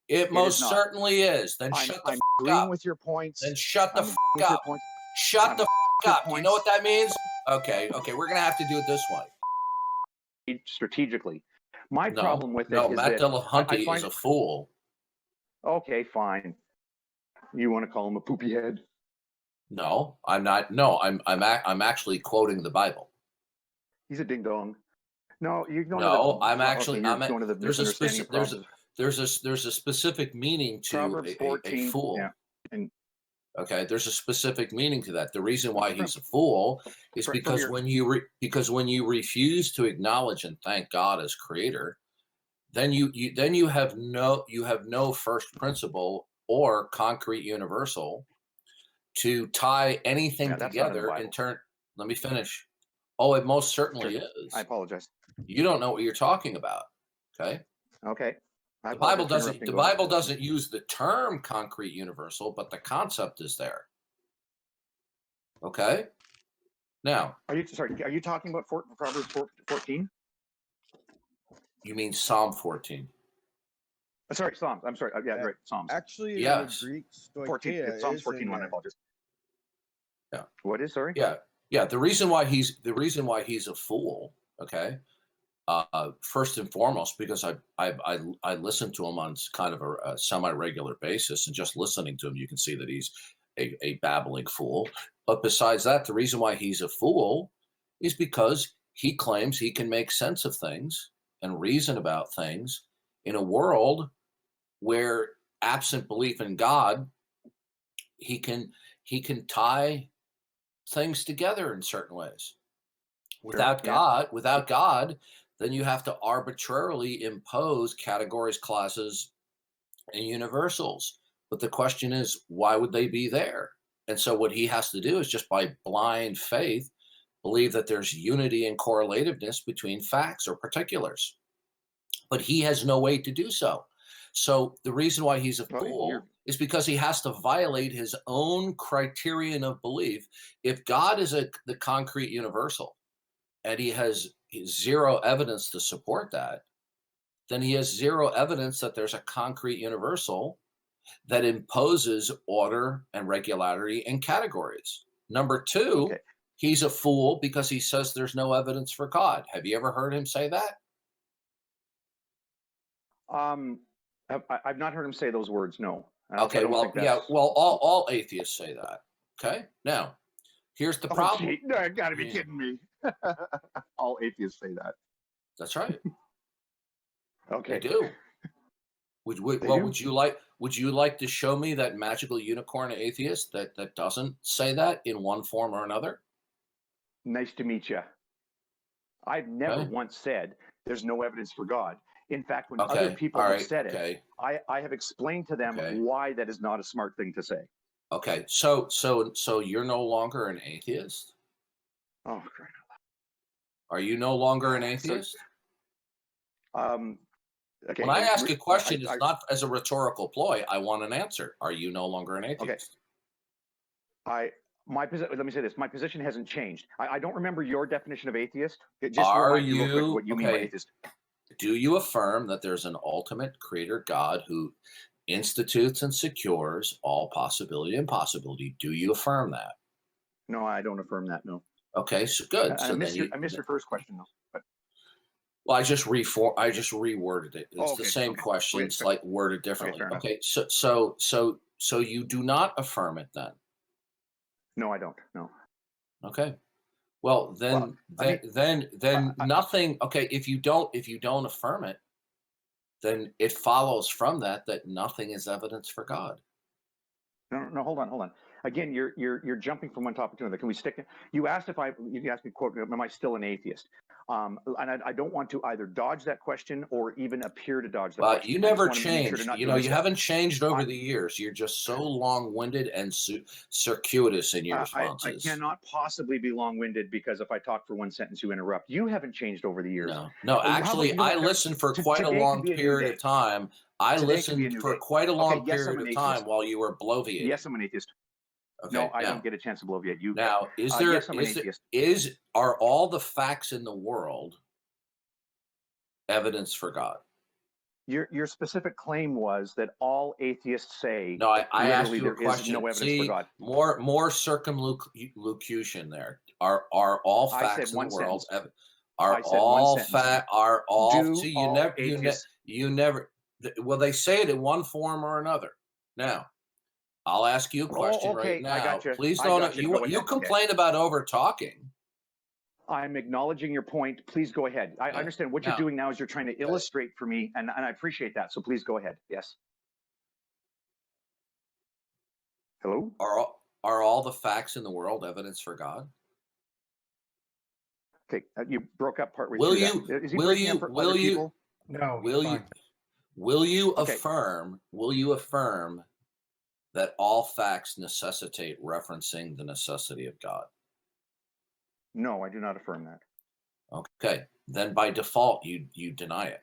It It is most not. certainly is. Then I'm shut the I'm f agreeing up. with your points. Then shut the I'm f agreeing with your up. points. Shut I'm the agreeing f with your up. Do you know what points that means? Okay, okay, we're gonna have to do it this way. strategically. My No, problem with it no, is Matt that I Dillahunty is find a it fool. okay, fine. You want to call him a poopy head? No, I'm not. No, I'm actually quoting the Bible. He's a ding dong. No, you're going to No, the I'm actually okay. You're I'm a, going to the there's a misunderstanding of specific Proverbs. there's a specific meaning to Proverbs a 14. Yeah, fool. and Okay, there's a specific meaning to that. The reason why from, he's a fool is from because your because when you refuse to acknowledge and thank God as creator, then you have no first principle or concrete universal to tie anything yeah, that's not in the together in Bible. turn. Let me finish. Oh, it most Sure, certainly I is. apologize. You don't know what you're talking about. Okay. Okay, I The Bible apologize for doesn't interrupting. the Go ahead. Bible doesn't use the term concrete universal, but the concept is there. Okay. Now, Are you sorry? Are you talking about Proverbs 14? you mean Psalm 14. Sorry, Psalms. I'm sorry. Yeah, right. Psalms Actually, in the Yes. Greek, 14. stoicheia It's Psalms is in 14:1. I there. apologize. Yeah. What is? Sorry. Yeah. Yeah. The reason why he's a fool, okay, first and foremost, because I listen to him on kind of a semi-regular basis, and just listening to him, you can see that he's a babbling fool. But besides that, the reason why he's a fool is because he claims he can make sense of things and reason about things in a world where, absent belief in God, he can tie things together in certain ways. Sure. Without Yeah. God, without God, then you have to arbitrarily impose categories, classes, and universals. But the question is, why would they be there? And so what he has to do is just by blind faith believe that there's unity and correlativeness between facts or particulars. But he has no way to do so. So the reason why he's a Well, fool is because he has to violate his own criterion of belief. If God is the concrete universal, and he has zero evidence to support that, then he has zero evidence that there's a concrete universal that imposes order and regularity and categories. Number two, okay. he's a fool because he says there's no evidence for God. Have you ever heard him say that? Um, I've not heard him say those words. No. So I Okay, don't well, think yeah, that's. well, all atheists say that. Okay, now here's the Oh, problem. gee, no, you got to be Yeah, kidding me. All atheists say that. that's right, they Okay, do. they Well, do. would you like to show me that magical unicorn atheist that doesn't say that in one form or another? Nice to meet you. I've never Okay, once said there's no evidence for God. In fact, when other okay, people all have right, said it, okay, I have explained to them okay, why that is not a smart thing to say. okay. So you're no longer an atheist? Oh, great. Are you no longer an So, atheist? um, When okay, I ask a question, it's I not as a rhetorical ploy. I want an answer. Are you no longer an okay, atheist? I my position. Let me say this: my position hasn't changed. I don't remember your definition of atheist. Just Are remind me real quick you what you mean by okay? atheist. Do you affirm that there's an ultimate creator God who institutes and secures all possibility and impossibility? Do you affirm that? No, I don't affirm that. No, Okay, so good. I So then missed your first question though. But well, I just reworded it. oh, It's the okay, same okay, question, okay, slight worded okay, differently. fair enough. Okay, so you do not affirm it then. No, I don't. No. Okay. Well, Well, I mean, then nothing. Okay, if you don't affirm it, then it follows from that that nothing is evidence for God. no, hold on. Again, you're jumping from one topic to another. Can we stick? You asked if you asked me, quote, am I still an atheist? And I don't want to either dodge that question or even appear to dodge the But question. you I just never want to make sure to changed. not You do know, a you mistake. haven't changed over I, the years. You're just so long-winded and circuitous in your I responses. cannot possibly be long-winded because if I talk for one sentence, you interrupt. You haven't changed over the years. No, no. How about Actually, you know I what? listened for quite a Today could long be a new period of day. time. I Today could be a listened new for day. quite a Okay, long yes, I'm period an of time atheist. while you were bloviating. Yes, I'm an atheist. No, Okay, I don't get a chance to bloviate. You, now, yes, I'm an atheist. are all the facts in the world evidence for God? Your specific claim was that all atheists say No, I asked literally you a there is no question. evidence for See, God. more circumlocution there. Are all I said facts in the one world sentence. are I said one all sentence. fat are all Do see all atheists? you never well they say it in one form or another. Now, I'll ask you a Oh, question right okay. I got now. you. Please I don't got you. Go you ahead. Okay. complain about over talking. I'm acknowledging your point. Please go ahead. I Okay. understand what you're Now, doing now is you're trying to illustrate for me, and I appreciate that. So please go ahead. Yes. Hello? are all the facts in the world evidence for God? Okay. You broke up partway Will through you that. Is he will breaking up you for will other you people? No, he's will you fine. Okay. will you affirm that all facts necessitate referencing the necessity of God? No, I do not affirm that. Okay, then by default you deny it.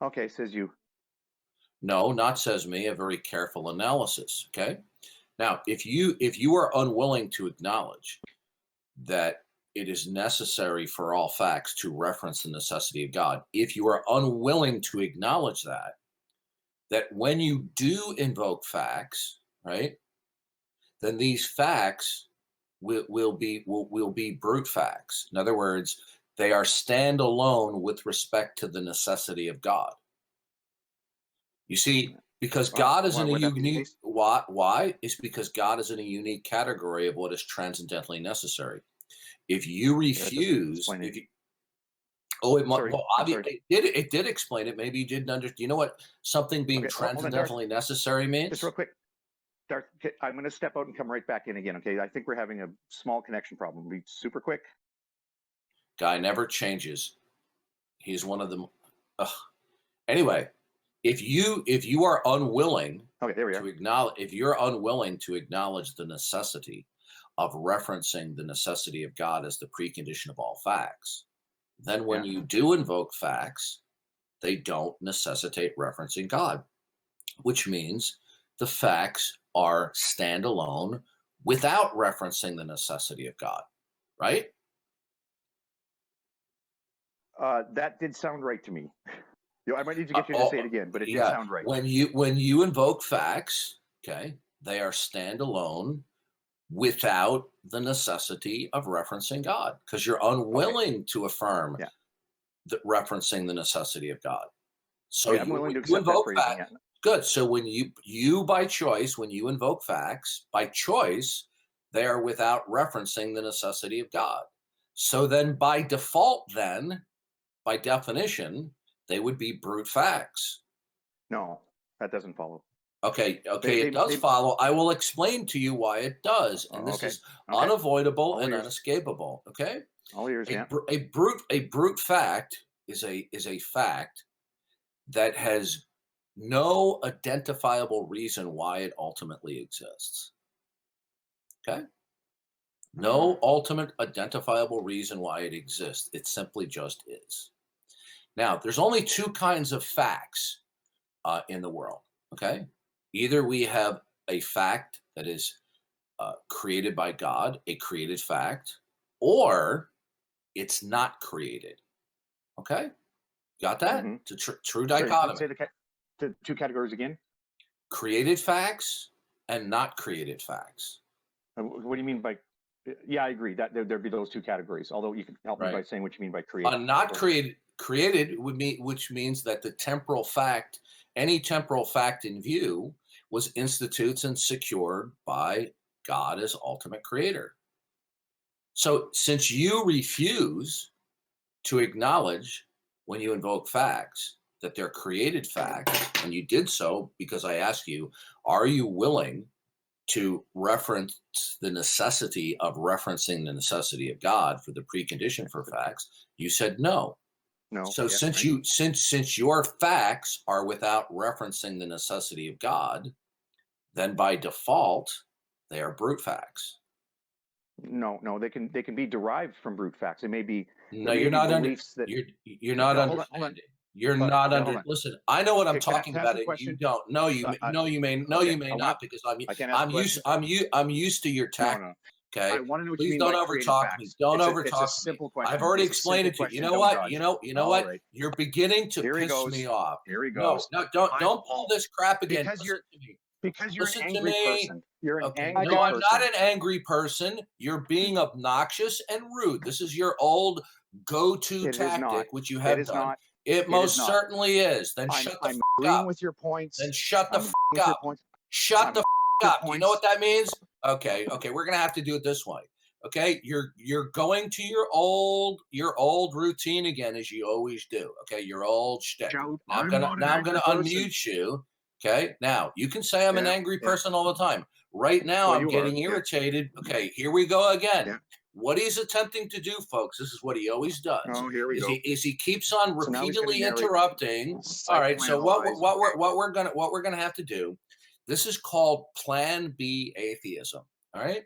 Okay, says you. No, not says me, a very careful analysis. Okay. Now, if you are unwilling to acknowledge that it is necessary for all facts to reference the necessity of God, if you are unwilling to acknowledge that when you do invoke facts, right, then these facts will be brute facts. In other words, they are standalone with respect to the necessity of God. You see, because God is in a Would that be the unique case? why is because God is in a unique category of what is transcendently necessary. If you That doesn't refuse, explain if it. you oh, Sorry, well, I'm sorry. it did explain it. Maybe you didn't understand. You know what something being Okay, hold on, Darth. transcendently necessary Just means? real quick. Darth, okay, I'm going to step out and come right back in again. Okay, I think we're having a small connection problem. Be super quick. Guy never changes. He's one of them. Ugh. Anyway, if you are unwilling Okay, there we to are. acknowledge if you're unwilling to acknowledge the necessity of referencing the necessity of God as the precondition of all facts, then when Yeah. you do invoke facts, they don't necessitate referencing God, which means the facts are standalone without referencing the necessity of God, right? That did sound right to me. I might need to Uh, get you to say it oh, again, but it did yeah. sound right. When you invoke facts, okay, they are standalone without the necessity of referencing God because you're Okay. unwilling to affirm Yeah. referencing the necessity of God. So Okay, I'm willing when to you accept that invoke phrasing. fact, Yeah. good. So when you by choice, when you invoke facts by choice, they are without referencing the necessity of God. So then by default, then by definition, they would be brute facts. No, that doesn't follow. Okay, They, okay, they, it does they, follow. I will explain to you why it does, and this okay. is Okay. unavoidable All and ears. unescapable. Okay, All ears. Yeah. a brute fact is a fact that has no identifiable reason why it ultimately exists. Okay, Uh-huh. no ultimate identifiable reason why it exists. It simply just is. Now, there's only two kinds of facts in the world. Okay, either we have a fact that is created by God, a created fact, or it's not created. Okay, got that? Mm-hmm. It's a true Sorry. dichotomy: Say the two categories again. created facts and not created facts. What do you mean by? Yeah, I agree that there'd be those two categories. Although you can help me by Right? saying what you mean by create. Not Go ahead. created would mean, which means that the temporal fact, any temporal fact in view, was instituted and secured by God as ultimate creator. So, since you refuse to acknowledge when you invoke facts that they're created facts, and you did so because I asked you, are you willing to reference the necessity of referencing the necessity of God for the precondition for facts? You said no. No. So Yeah. since Right. since your facts are without referencing the necessity of God, then by default they are brute facts. No. No. They can be derived from brute facts. It may be No, there may you're be not beliefs that. you're not No. Hold on. Hold on. understanding. You're not Yeah. Hold under on. listen. I know what I'm Okay. Can I talking ask about, a and you question? don't. No, Okay. you may I want to. not because I can't ask a question. I'm used to your No. tact. No. Okay, I want to know what please you mean don't by creative overtalk me. facts. Don't It's overtalk a me. simple question. I've already It's a explained simple it to you. question. You know Don't what? dodge. You know All what? right. You're beginning to Here he piss goes. me off. Here he No, goes. no, don't pull this crap again. Because Listen you're to me. because you're an Listen to angry me. person. You're an Okay. angry No, I'm person. not an angry person. You're being obnoxious and rude. This is your old go-to It is not. tactic, which you It have is done. not. It It is most not. certainly is. Then shut the I'm f agreeing up. with your points. Then shut the I'm f agreeing with your up. points. Shut I'm the f your up. Do you know what points. that means? Okay, we're gonna have to do it this way. Okay, you're going to your old routine again, as you always do. Okay, your old shtick. Shout, Now I'm I'm not an gonna angry person. unmute you. Okay, now you can say I'm an Yeah, angry yeah. person all the time. Right now, Well, I'm you are. getting Yeah. irritated. Okay, here we go again. Yeah. What he's attempting to do, folks, this is what he always does. Oh, here we go. He keeps on So now he's gonna repeatedly narrate, interrupting. All right, so psychoanalyze. what we're gonna have to do. This is called Plan B atheism. All right.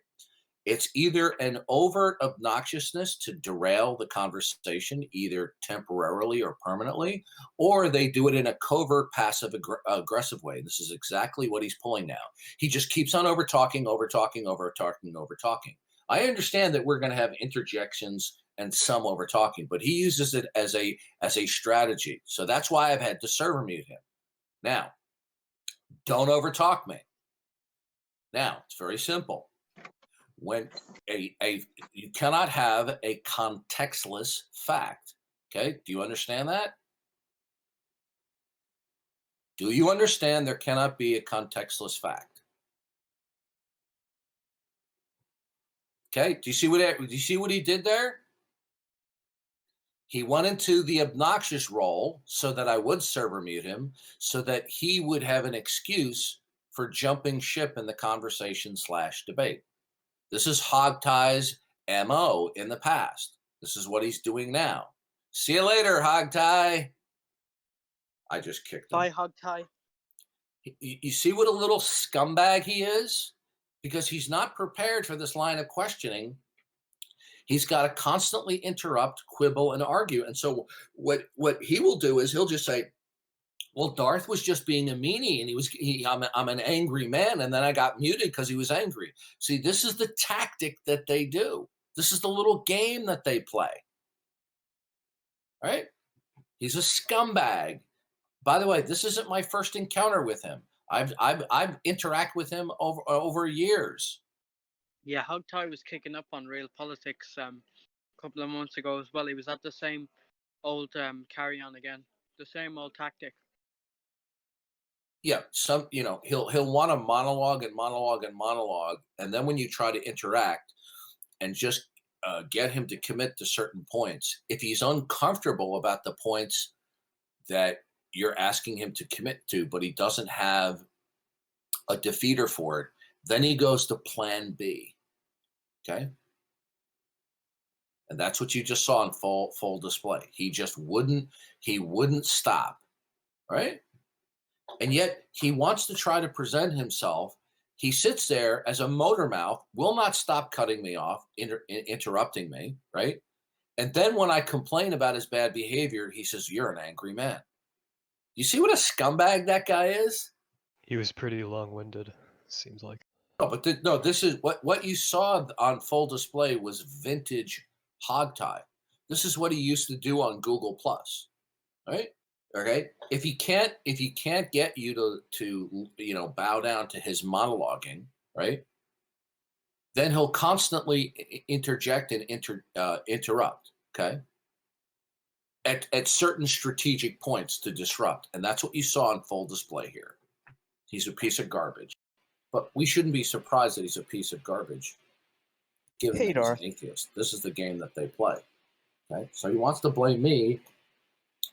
It's either an overt obnoxiousness to derail the conversation, either temporarily or permanently, or they do it in a covert, passive aggressive way. This is exactly what he's pulling now. He just keeps on over talking. I understand that we're going to have interjections and some over talking, but he uses it as a strategy. So that's why I've had to server mute him. Now, don't overtalk me. Now, it's very simple. When you cannot have a contextless fact. Okay, do you understand that? Do you understand there cannot be a contextless fact? Okay, do you see what he did there? He went into the obnoxious role so that I would server mute him, so that he would have an excuse for jumping ship in the conversation / debate. This is Hogtie's MO in the past. This is what he's doing now. See you later, Hogtie. I just kicked him. Bye, Hogtie. You see what a little scumbag he is? Because he's not prepared for this line of questioning. He's got to constantly interrupt, quibble, and argue. And so what he will do is he'll just say, well, Darth was just being a meanie, and I'm an angry man, and then I got muted because he was angry. See, this is the tactic that they do. This is the little game that they play. All right? He's a scumbag. By the way, this isn't my first encounter with him. I've interacted with him over years. Yeah, Hogtie was kicking up on Real Politics a couple of months ago as well. He was at the same old carry on again, the same old tactic. Yeah, he'll want to monologue, and then when you try to interact and just get him to commit to certain points, if he's uncomfortable about the points that you're asking him to commit to, but he doesn't have a defeater for it, then he goes to Plan B. Okay, and that's what you just saw in full display. He just wouldn't stop, right? And yet he wants to try to present himself. He sits there as a motor mouth, will not stop cutting me off, interrupting me, right? And then when I complain about his bad behavior, he says, "You're an angry man." You see what a scumbag that guy is? He was pretty long-winded, seems like. No, but this is what you saw on full display was vintage Hogtie. This is what he used to do on Google Plus, right? Okay. If he can't get you to bow down to his monologuing, right? Then he'll constantly interject and interrupt. Okay. At certain strategic points to disrupt, and that's what you saw on full display here. He's a piece of garbage, but we shouldn't be surprised that he's a piece of garbage, given that he's an atheist. This is the game that they play. Okay. So he wants to blame me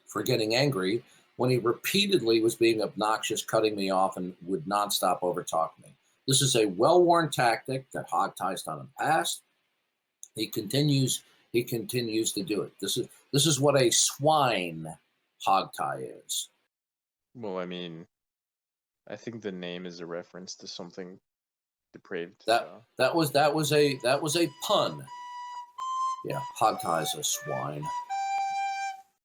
for getting angry when he repeatedly was being obnoxious, cutting me off, and would nonstop overtalk me. This is a well-worn tactic that Hogtie's done in the past. He continues to do it. This is what a swine Hogtie is. Well, I mean, I think the name is a reference to something depraved. That was a pun. Yeah, Hogtie's a swine.